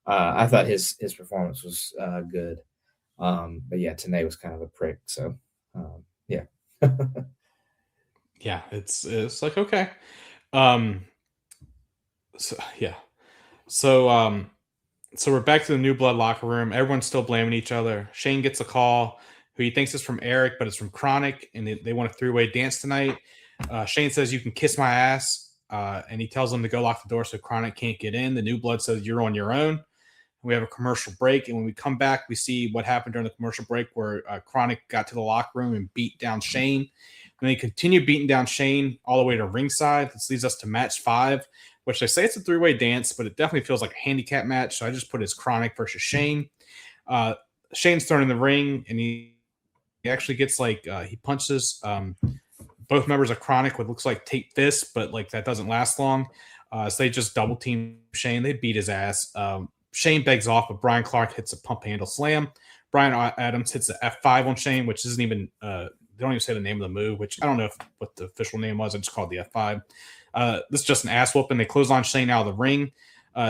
I thought his performance was good. But yeah, Tenay was kind of a prick. So yeah. Yeah, it's like okay. Um, so yeah, so so we're back to the New Blood locker room. Everyone's still blaming each other. Shane gets a call who he thinks is from Eric, but it's from Chronic, and they want a three-way dance tonight. Shane says, "You can kiss my ass," and he tells them to go lock the door so Chronic can't get in. The New Blood says, "You're on your own." We have a commercial break, and when we come back, we see what happened during the commercial break where Chronic got to the locker room and beat down Shane. And they continue beating down Shane all the way to ringside. This leads us to match 5, which they say it's a three-way dance, but it definitely feels like a handicap match. So I just put it as Chronic versus Shane. Shane's thrown in the ring, and he actually gets he punches both members of Chronic with looks like tape fists, but like that doesn't last long. So they just double team Shane. They beat his ass. Shane begs off, but Brian Clark hits a pump handle slam. Brian Adams hits the F5 on Shane, which isn't even they don't even say the name of the move, which I don't know what the official name was. I just called the F5. This is just an ass whooping. They close on Shane out of the ring.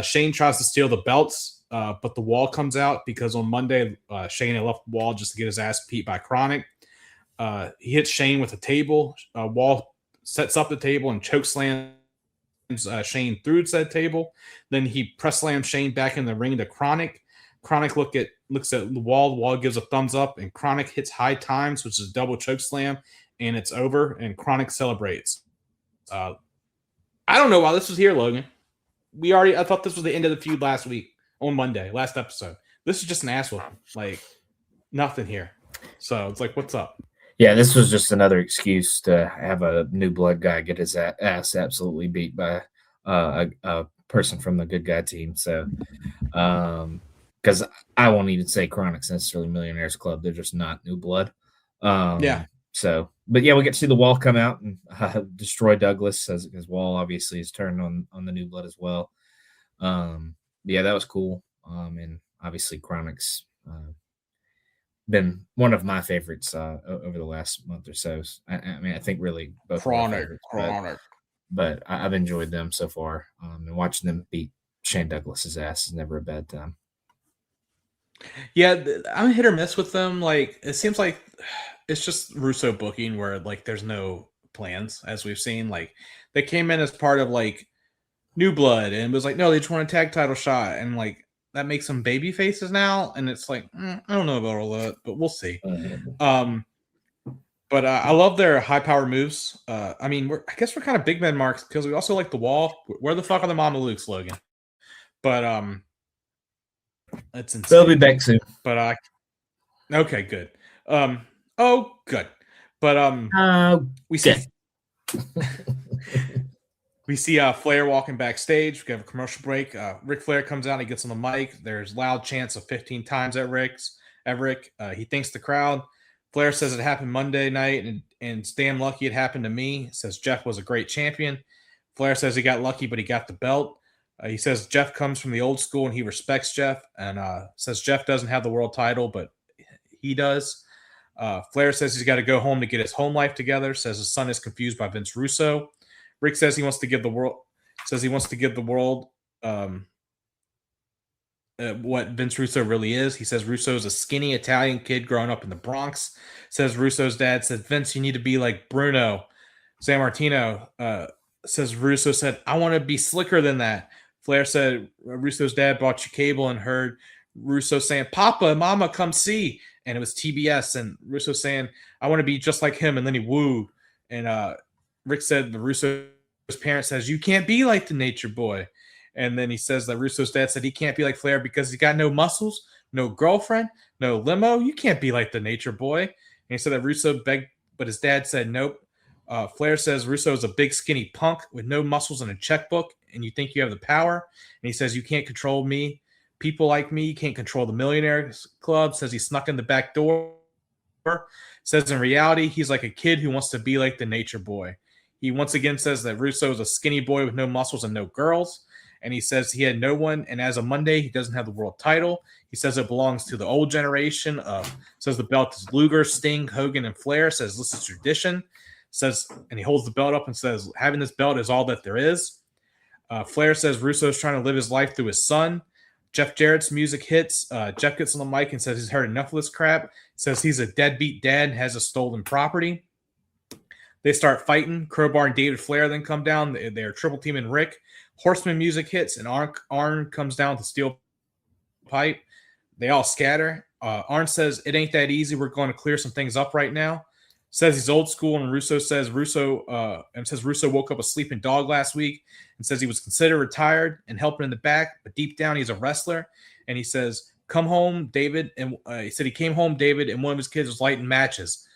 Shane tries to steal the belts, but the wall comes out because on Monday, Shane had left the wall just to get his ass beat by Chronic. He hits Shane with a table. Wall sets up the table and choke slams Shane through said table. Then he press slams Shane back in the ring to Chronic. Chronic looks at the wall. The wall gives a thumbs up, and Chronic hits high times, which is a double choke slam, and it's over. And Chronic celebrates. I don't know why this was here, Logan. I thought this was the end of the feud last week on Monday, last episode. This is just an ass whooping, like nothing here. So it's like, what's up? Yeah, this was just another excuse to have a New Blood guy get his ass absolutely beat by a person from the good guy team. So, because I won't even say Chronic's necessarily Millionaires Club. They're just not New Blood. Yeah. So, but yeah, we get to see the Wall come out and destroy Douglas as Wall obviously is turned on the New Blood as well. Yeah, that was cool. And obviously Chronic's been one of my favorites over the last month or so. I mean, I think really both Chronic. But I've enjoyed them so far. And watching them beat Shane Douglas's ass is never a bad time. Yeah, I'm hit or miss with them. Like, it seems like it's just Russo booking where like there's no plans, as we've seen. Like, they came in as part of like New Blood and it was like, no, they just want a tag title shot, and like that makes them baby faces now, and it's like I don't know about all that, but we'll see. But I love their high power moves. I mean, I guess we're kind of big men marks because we also like the Wall. Where the fuck are the Mama Lukes, Logan? But it's insane. They'll be back soon. But okay, good. Good. But we see we see Flair walking backstage. We have a commercial break. Ric Flair comes out. He gets on the mic. There's loud chants of 15 times at Rick. He thanks the crowd. Flair says it happened Monday night, and it's damn lucky it happened to me. Says Jeff was a great champion. Flair says he got lucky, but he got the belt. He says Jeff comes from the old school and he respects Jeff, and says Jeff doesn't have the world title, but he does. Flair says he's got to go home to get his home life together. Says his son is confused by Vince Russo. Rick says he wants to give the world. What Vince Russo really is. He says Russo's a skinny Italian kid growing up in the Bronx. Says Russo's dad said, Vince, you need to be like Bruno. San Martino says Russo said, I want to be slicker than that. Flair said Russo's dad bought you cable and heard Russo saying, Papa, Mama, come see. And it was TBS. And Russo saying, I want to be just like him. And then he wooed. And Rick said the Russo's parent says, you can't be like the Nature Boy. And then he says that Russo's dad said he can't be like Flair because he's got no muscles, no girlfriend, no limo. You can't be like the Nature Boy. And he said that Russo begged, but his dad said nope. Flair says Russo is a big skinny punk with no muscles and a checkbook, and you think you have the power. And he says you can't control me. People like me, you can't control the Millionaires Club. Says he snuck in the back door. Says in reality, he's like a kid who wants to be like the Nature Boy. He once again says that Russo is a skinny boy with no muscles and no girls. And he says he had no one. And as of Monday, he doesn't have the world title. He says it belongs to the old generation. Says the belt is Luger, Sting, Hogan, and Flair. Says this is tradition. says, and he holds the belt up and says, having this belt is all that there is. Flair says Russo's trying to live his life through his son. Jeff Jarrett's music hits. Jeff gets on the mic and says he's heard enough of this crap. Says he's a deadbeat dad and has a stolen property. They start fighting. Crowbar and David Flair then come down. They're triple teaming Rick. Horseman music hits, and Arn comes down with the steel pipe. They all scatter. Arn says, it ain't that easy. We're going to clear some things up right now. Says he's old school, and Russo says Russo woke up a sleeping dog last week and says he was considered retired and helping in the back, but deep down he's a wrestler. And he says, come home, David. And he said he came home, David, and one of his kids was lighting matches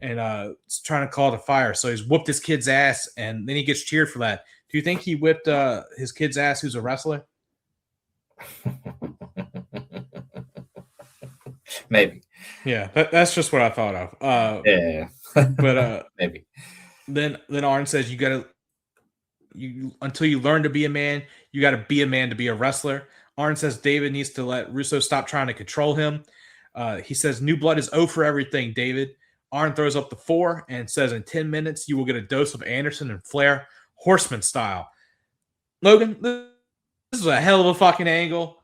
and trying to call the fire. So he's whooped his kid's ass, and then he gets cheered for that. Do you think he whipped his kid's ass who's a wrestler? Maybe. Yeah, that's just what I thought of. Yeah. But maybe. Then Arn says you until you learn to be a man, you gotta be a man to be a wrestler. Arn says David needs to let Russo stop trying to control him. He says new blood is O for everything, David. Arn throws up the 4 and says in 10 minutes you will get a dose of Anderson and Flair, Horseman style. Logan, this is a hell of a fucking angle.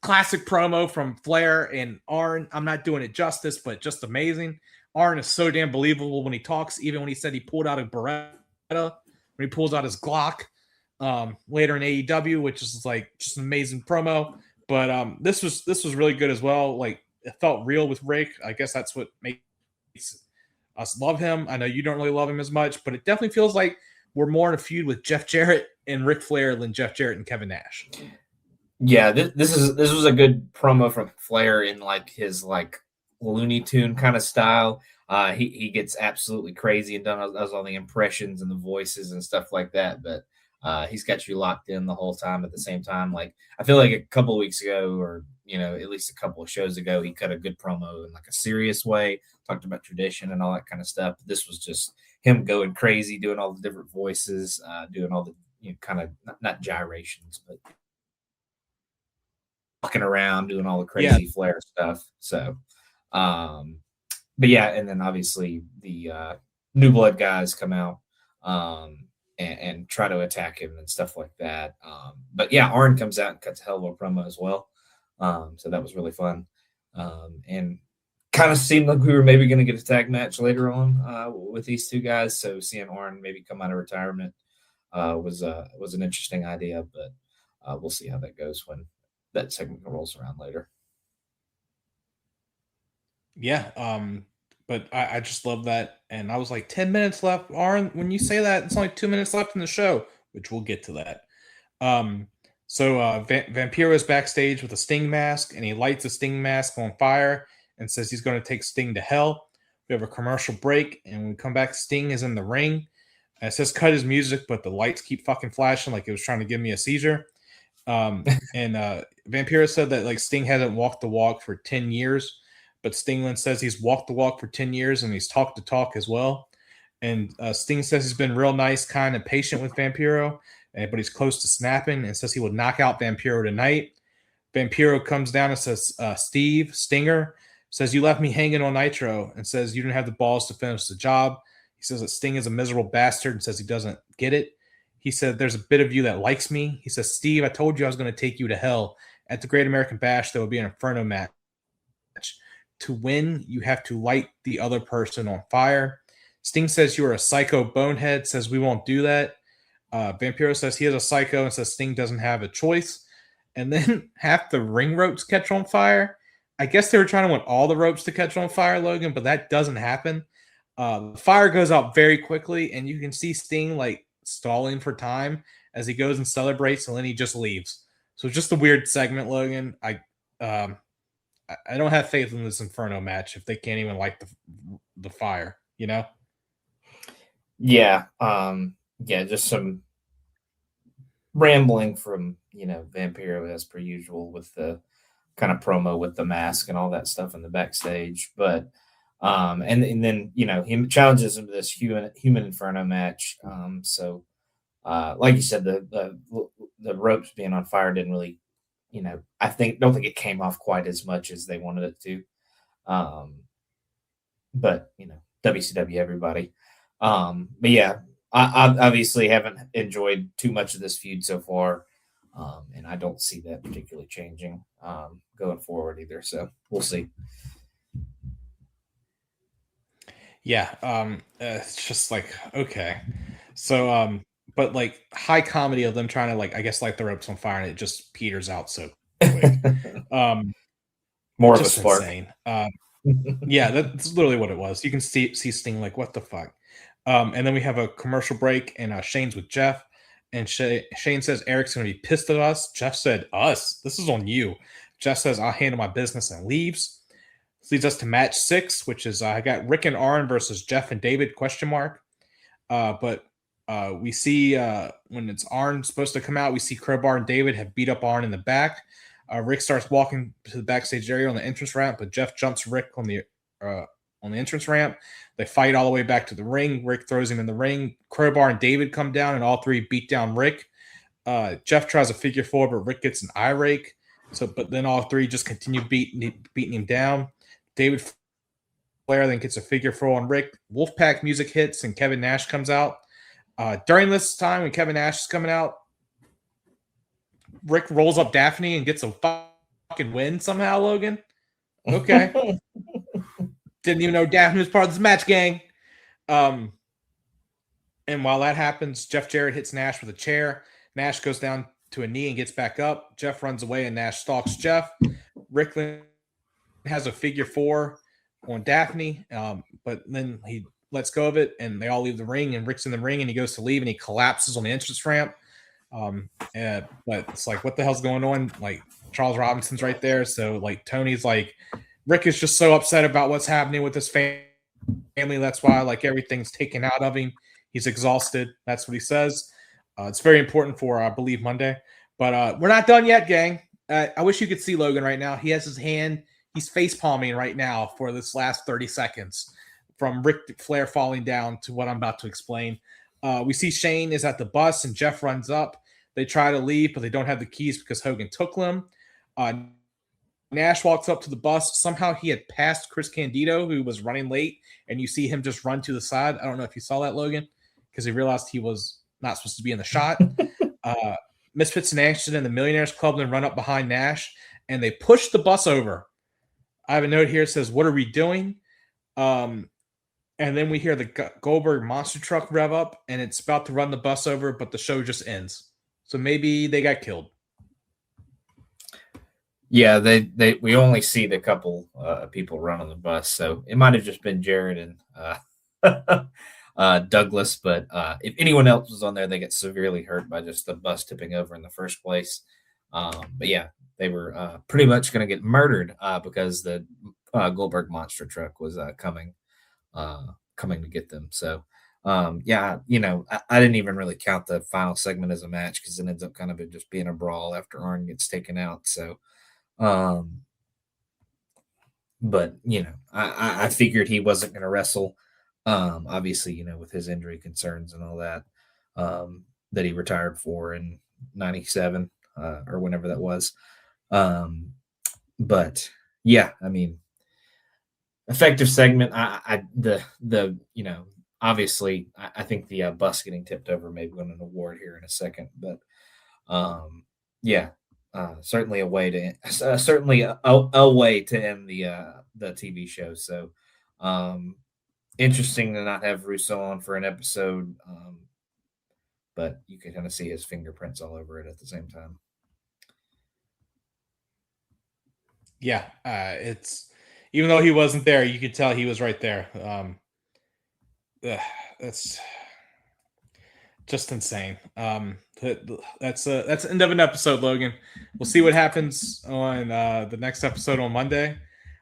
Classic promo from Flair and Arn. I'm not doing it justice, but just amazing. Arn is so damn believable when he talks, even when he said he pulled out a Beretta, when he pulls out his Glock later in AEW, which is like just an amazing promo. But this was really good as well. Like, it felt real with Rick. I guess that's what makes us love him. I know you don't really love him as much, but it definitely feels like we're more in a feud with Jeff Jarrett and Ric Flair than Jeff Jarrett and Kevin Nash. Yeah, this was a good promo from Flair in like his like Looney Tune kind of style. He gets absolutely crazy and does all the impressions and the voices and stuff like that. But he's got you locked in the whole time at the same time. Like, I feel like a couple of weeks ago, or at least a couple of shows ago, he cut a good promo in like a serious way, talked about tradition and all that kind of stuff. But this was just him going crazy, doing all the different voices, doing all the kind of not gyrations, but walking around, doing all the crazy Flair stuff. So, but yeah, and then obviously the New Blood guys come out and try to attack him and stuff like that. But yeah, Arn comes out and cuts a hell of a promo as well. So that was really fun. And kind of seemed like we were maybe going to get a tag match later on with these two guys. So seeing Arn maybe come out of retirement was an interesting idea, but we'll see how that goes when that segment rolls around later. Yeah, but I just love that. And I was like, 10 minutes left. Arn, when you say that, it's only 2 minutes left in the show, which we'll get to that. So Vampiro is backstage with a Sting mask, and he lights a Sting mask on fire and says he's going to take Sting to hell. We have a commercial break, and when we come back, Sting is in the ring. And it says cut his music, but the lights keep fucking flashing like it was trying to give me a seizure. And Vampiro said that like Sting hasn't walked the walk for 10 years, but Stingland says he's walked the walk for 10 years and he's talked the talk as well. And Sting says he's been real nice, kind, and patient with Vampiro, but he's close to snapping, and says he will knock out Vampiro tonight. Vampiro comes down and says, Steve, Stinger, says you left me hanging on Nitro, and says you didn't have the balls to finish the job. He says that Sting is a miserable bastard and says he doesn't get it. He said there's a bit of you that likes me. He says, Steve, I told you I was going to take you to hell. At the Great American Bash, there will be an Inferno match. To win, you have to light the other person on fire. Sting says you are a psycho bonehead, says we won't do that. Vampiro says he is a psycho and says Sting doesn't have a choice. And then half the ring ropes catch on fire. I guess they were trying to want all the ropes to catch on fire, Logan, but that doesn't happen. The fire goes out very quickly, and you can see Sting like stalling for time as he goes and celebrates, and then he just leaves. So just a weird segment, Logan. I don't have faith in this Inferno match if they can't even light the fire, Yeah. Just some rambling from, Vampiro as per usual with the kind of promo with the mask and all that stuff in the backstage. But, and then, he challenges him to this human Inferno match. So, like you said, the ropes being on fire didn't really, don't think it came off quite as much as they wanted it to. But, WCW, everybody. But yeah, I obviously haven't enjoyed too much of this feud so far. And I don't see that particularly changing going forward either. So we'll see. Yeah, it's just like okay, so but like high comedy of them trying to like I guess light the ropes on fire and it just peters out so quick. Um, More of a just spark. insane. Yeah, that's literally what it was. You can see Sting like what the fuck. And then we have a commercial break and Shane's with Jeff, and Shane says Eric's gonna be pissed at us. Jeff said us. This is on you. Jeff says I'll handle my business and leaves. This leads us to match 6, which is I got Rick and Arn versus Jeff and David ? But we see when it's Arn supposed to come out, we see Crowbar and David have beat up Arn in the back. Rick starts walking to the backstage area on the entrance ramp, but Jeff jumps Rick on the entrance ramp. They fight all the way back to the ring. Rick throws him in the ring. Crowbar and David come down, and all three beat down Rick. Jeff tries a figure 4, but Rick gets an eye rake. But then all three just continue beating him down. David Flair then gets a figure 4 on Rick. Wolfpack music hits, and Kevin Nash comes out. During this time, when Kevin Nash is coming out, Rick rolls up Daphne and gets a fucking win somehow, Logan. Okay. Didn't even know Daphne was part of this match, gang. And while that happens, Jeff Jarrett hits Nash with a chair. Nash goes down to a knee and gets back up. Jeff runs away and Nash stalks Jeff. Rick has a figure 4 on Daphne, but then he lets go of it and they all leave the ring and Rick's in the ring and he goes to leave and he collapses on the entrance ramp. But it's like, what the hell's going on? Like Charles Robinson's right there. So like Tony's like, Rick is just so upset about what's happening with his family. That's why like everything's taken out of him. He's exhausted. That's what he says. It's very important for, I believe, Monday. But we're not done yet, gang. I wish you could see Logan right now. He has his hand. He's face palming right now for this last 30 seconds from Ric Flair falling down to what I'm about to explain. We see Shane is at the bus and Jeff runs up. They try to leave, but they don't have the keys because Hogan took them. Nash walks up to the bus. Somehow he had passed Chris Candido, who was running late, and you see him just run to the side. I don't know if you saw that, Logan, because he realized he was not supposed to be in the shot. Misfits and Ashton and the Millionaires Club then run up behind Nash, and they push the bus over. I have a note here that says, "What are we doing?" And then we hear the Goldberg Monster Truck rev up, and it's about to run the bus over, but the show just ends. So maybe they got killed. Yeah, we only see the couple people run on the bus, so it might have just been Jared and Douglas. But if anyone else was on there, they get severely hurt by just the bus tipping over in the first place. But yeah, they were pretty much going to get murdered because the Goldberg Monster Truck was coming to get them. So yeah, I didn't even really count the final segment as a match because it ends up kind of just being a brawl after Arn gets taken out. So. But I figured he wasn't going to wrestle. Obviously, with his injury concerns and all that, that he retired for in '97 or whenever that was. But yeah, I mean, effective segment. Obviously, I think the bus getting tipped over may win an award here in a second, but yeah. Certainly a way to a way to end the TV show. So interesting to not have Russo on for an episode, but you can kind of see his fingerprints all over it at the same time. Yeah, it's even though he wasn't there, you could tell he was right there. That's just insane. That's the end of an episode, Logan. We'll see what happens on the next episode on Monday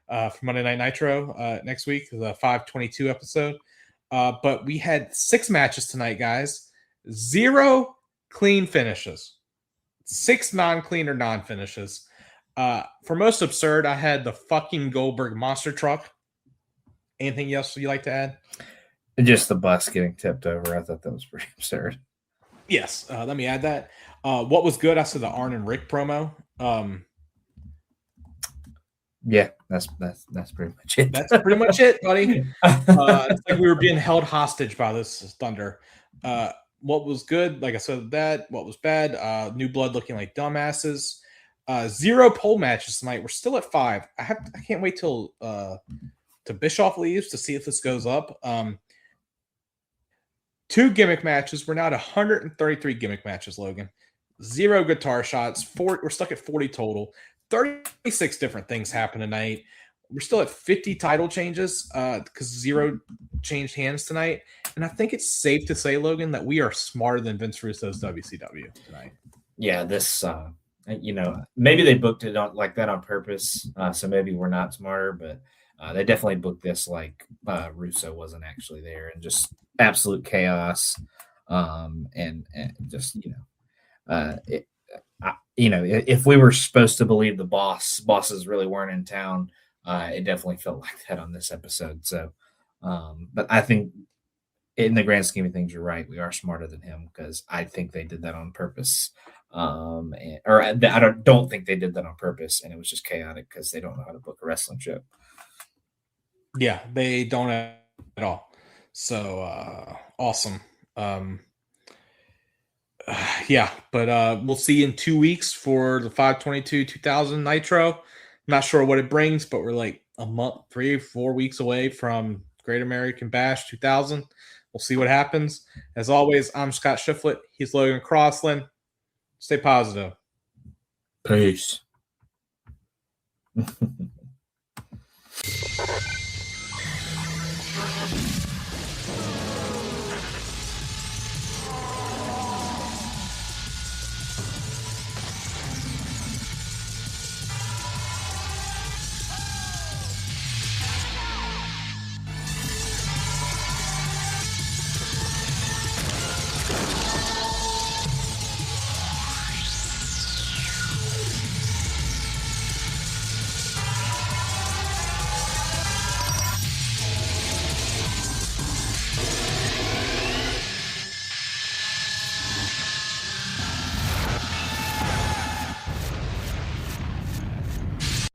for Monday Night Nitro next week, the 522 episode. But we had 6 matches tonight, guys. 0 clean finishes. 6 non-clean or non-finishes. For most absurd, I had the fucking Goldberg Monster Truck. Anything else you'd like to add? Just the bus getting tipped over. I thought that was pretty absurd. Yes, let me add that. What was good? I saw the Arn and Rick promo. Yeah, that's pretty much it. That's pretty much it, buddy. It's like we were being held hostage by this Thunder. What was good, like I said, that what was bad, New Blood looking like dumbasses. 0 pole matches tonight. We're still at 5. I can't wait till Bischoff leaves to see if this goes up. 2 gimmick matches. We're now at 133 gimmick matches, Logan. 0 guitar shots. We're stuck at 40 total. 36 different things happen tonight. We're still at 50 title changes because 0 changed hands tonight. And I think it's safe to say, Logan, that we are smarter than Vince Russo's WCW tonight. Yeah, this, maybe they booked it like that on purpose. So maybe we're not smarter, but they definitely booked this like Russo wasn't actually there, and just absolute chaos. And just, if we were supposed to believe the bosses really weren't in town, it definitely felt like that on this episode. So, but I think in the grand scheme of things, you're right. We are smarter than him, because I think they did that on purpose. I don't think they did that on purpose, and it was just chaotic because they don't know how to book a wrestling show. Yeah, they don't at all. So awesome. Yeah, but we'll see in 2 weeks for the 5/22/2000 Nitro. Not sure what it brings, but we're like a month, 3 or 4 weeks away from Great American Bash 2000. We'll see what happens. As always, I'm Scott Shiflett. He's Logan Crossland. Stay positive. Peace.